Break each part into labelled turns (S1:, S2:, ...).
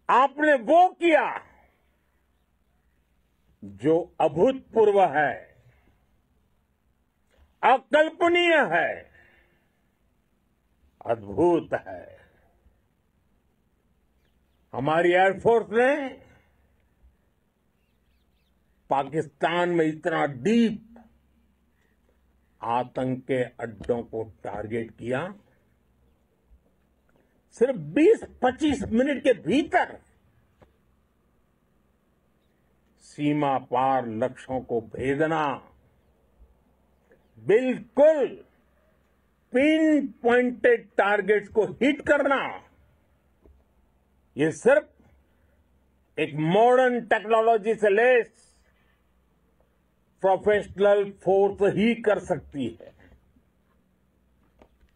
S1: आपने वो किया जो अभूतपूर्व है, अकल्पनीय है, अद्भुत है। हमारी एयरफोर्स ने पाकिस्तान में इतना डीप आतंक के अड्डों को टारगेट किया, सिर्फ 20-25 मिनट के भीतर सीमा पार लक्ष्यों को भेदना, बिल्कुल पिन पॉइंटेड टारगेट्स को हिट करना, ये सिर्फ एक मॉडर्न टेक्नोलॉजी से लेस प्रोफेशनल फोर्स ही कर सकती है।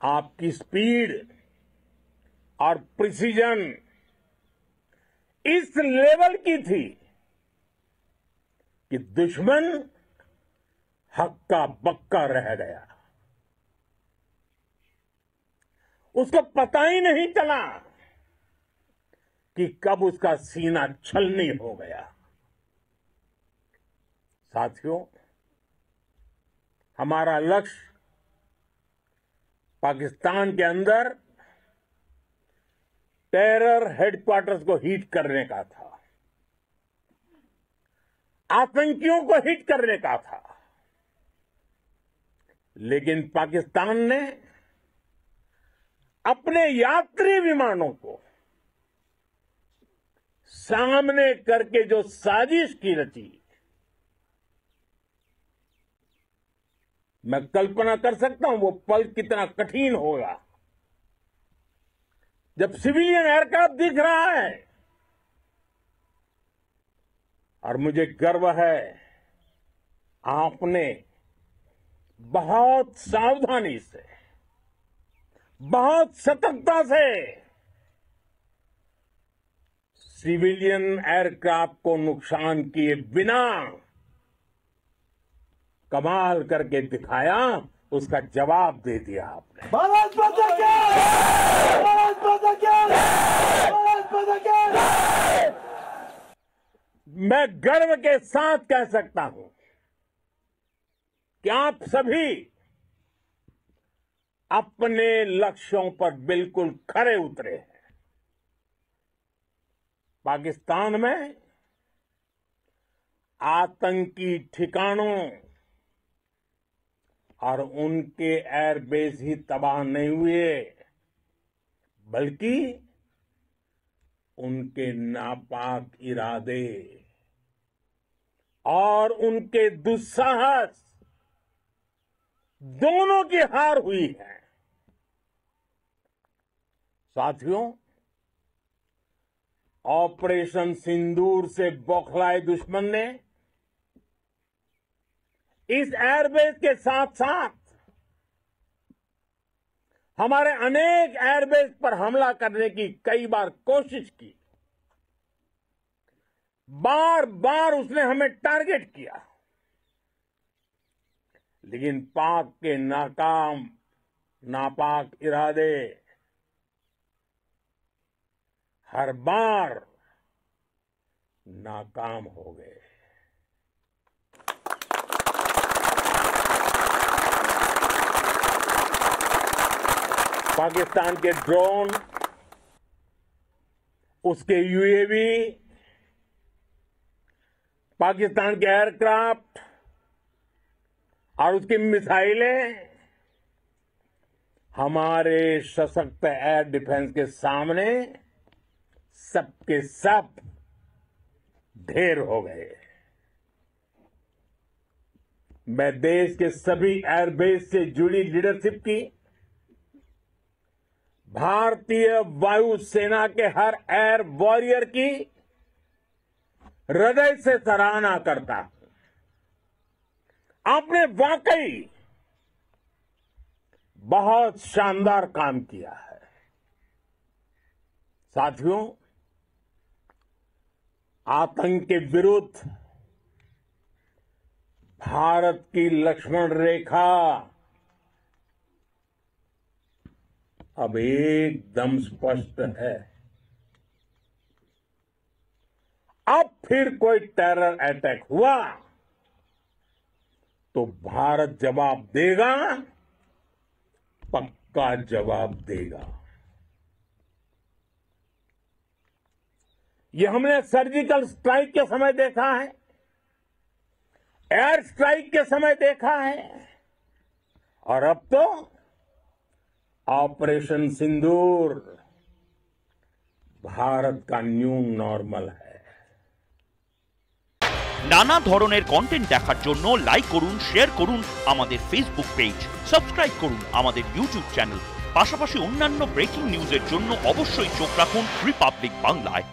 S1: आपकी स्पीड और प्रिसीजन इस लेवल की थी कि दुश्मन हक्का बक्का रह गया। उसको पता ही नहीं चला कि कब उसका सीना छलनी हो गया। साथियों, हमारा लक्ष्य पाकिस्तान के अंदर टेरर हेडक्वार्टर्स को हिट करने का था, आतंकियों को हिट करने का था। लेकिन पाकिस्तान ने अपने यात्री विमानों को सामने करके जो साजिश की रची, मैं कल्पना कर सकता हूं वो पल कितना कठिन होगा जब सिविलियन एयरक्राफ्ट दिख रहा है। और मुझे गर्व है, आपने बहुत सावधानी से, बहुत सतर्कता से सिविलियन एयरक्राफ्ट को नुकसान किए बिना कमाल करके दिखाया, उसका जवाब दे दिया आपने।
S2: भारत माता की जय! भारत माता की जय! भारत माता की जय!
S1: मैं गर्व के साथ कह सकता हूं कि आप सभी अपने लक्ष्यों पर बिल्कुल खरे उतरे हैं। पाकिस्तान में आतंकी ठिकानों और उनके एयरबेस ही तबाह नहीं हुए, बल्कि उनके नापाक इरादे और उनके दुस्साहस दोनों की हार हुई है। साथियों, ऑपरेशन सिंदूर से बौखलाए दुश्मन ने इस एयरबेस के साथ साथ हमारे अनेक एयरबेस पर हमला करने की कई बार कोशिश की। बार बार उसने हमें टारगेट किया, लेकिन पाक के नापाक इरादे हर बार नाकाम हो गए। पाकिस्तान के ड्रोन, उसके यूएवी, पाकिस्तान के एयरक्राफ्ट और उसकी मिसाइलें हमारे सशक्त एयर डिफेंस के सामने सबके सब ढेर हो गए। मैं देश के सभी एयरबेस से जुड़ी लीडरशिप की, भारतीय वायुसेना के हर एयर वॉरियर की हृदय से सराहना करता हूं। आपने वाकई बहुत शानदार काम किया है। साथियों, आतंक के विरुद्ध भारत की लक्ष्मण रेखा अब एकदम स्पष्ट है। अब फिर कोई टेरर अटैक हुआ तो भारत जवाब देगा, पक्का जवाब देगा। ये हमने सर्जिकल स्ट्राइक के समय देखा है, एयर स्ट्राइक के समय देखा है, और अब तो ऑपरेशन सिंदूर भारत का न्यू नॉर्मल है।
S3: নানা ধরনের কন্টেন্ট দেখার জন্য লাইক করুন, শেয়ার করুন আমাদের ফেসবুক পেজ, সাবস্ক্রাইব করুন আমাদের ইউটিউব চ্যানেল। পাশাপাশি অন্যান্য ব্রেকিং নিউজের জন্য অবশ্যই চোখ রাখুন রিপাবলিক বাংলায়।